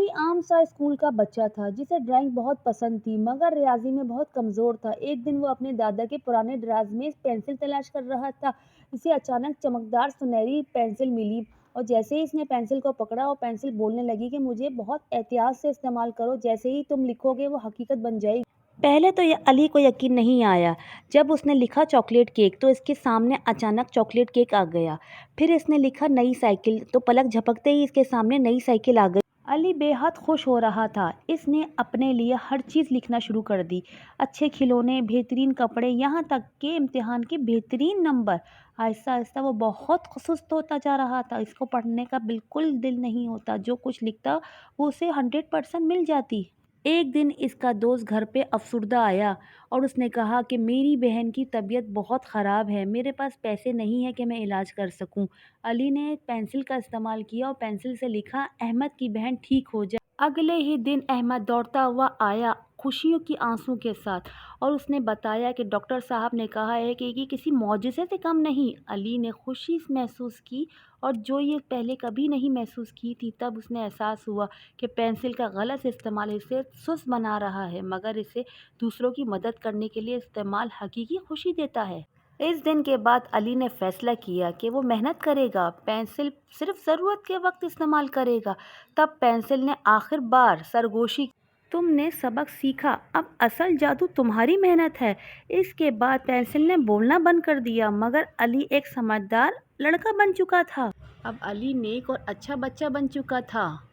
علی عام سا اسکول کا بچہ تھا جسے ڈرائنگ بہت پسند تھی مگر ریاضی میں بہت کمزور تھا۔ ایک دن وہ اپنے دادا کے پرانے دراز میں پینسل تلاش کر رہا تھا۔ اسے اچانک چمکدار سنہری پینسل ملی اور جیسے ہی اس نے پینسل کو پکڑا وہ پینسل بولنے لگی کہ مجھے بہت احتیاط سے استعمال کرو، جیسے ہی تم لکھو گے وہ حقیقت بن جائے گی۔ پہلے تو علی کو یقین نہیں آیا۔ جب اس نے لکھا چاکلیٹ کیک تو اس کے سامنے اچانک چاکلیٹ کیک آ گیا۔ پھر اس نے لکھا نئی سائیکل تو پلک جھپکتے ہی اس کے سامنے نئی سائیکل آ گئی۔ علی بے حد خوش ہو رہا تھا۔ اس نے اپنے لیے ہر چیز لکھنا شروع کر دی، اچھے کھلونے، بہترین کپڑے، یہاں تک کہ امتحان کے بہترین نمبر۔ آہستہ آہستہ وہ بہت سست ہوتا جا رہا تھا۔ اس کو پڑھنے کا بالکل دل نہیں ہوتا، جو کچھ لکھتا وہ اسے 100% مل جاتی۔ ایک دن اس کا دوست گھر پہ افسردہ آیا اور اس نے کہا کہ میری بہن کی طبیعت بہت خراب ہے، میرے پاس پیسے نہیں ہیں کہ میں علاج کر سکوں۔ علی نے پینسل کا استعمال کیا اور پینسل سے لکھا احمد کی بہن ٹھیک ہو جائے۔ اگلے ہی دن احمد دوڑتا ہوا آیا خوشیوں کی آنسوں کے ساتھ اور اس نے بتایا کہ ڈاکٹر صاحب نے کہا ہے کہ یہ کسی معجزے سے کم نہیں۔ علی نے خوشی محسوس کی اور جو یہ پہلے کبھی نہیں محسوس کی تھی۔ تب اس نے احساس ہوا کہ پینسل کا غلط استعمال اسے سست بنا رہا ہے مگر اسے دوسروں کی مدد کرنے کے لیے استعمال حقیقی خوشی دیتا ہے۔ اس دن کے بعد علی نے فیصلہ کیا کہ وہ محنت کرے گا، پینسل صرف ضرورت کے وقت استعمال کرے گا۔ تب پینسل نے آخر بار سرگوشی کی۔ تم نے سبق سیکھا، اب اصل جادو تمہاری محنت ہے۔ اس کے بعد پینسل نے بولنا بند کر دیا مگر علی ایک سمجھدار لڑکا بن چکا تھا۔ اب علی نیک اور اچھا بچہ بن چکا تھا۔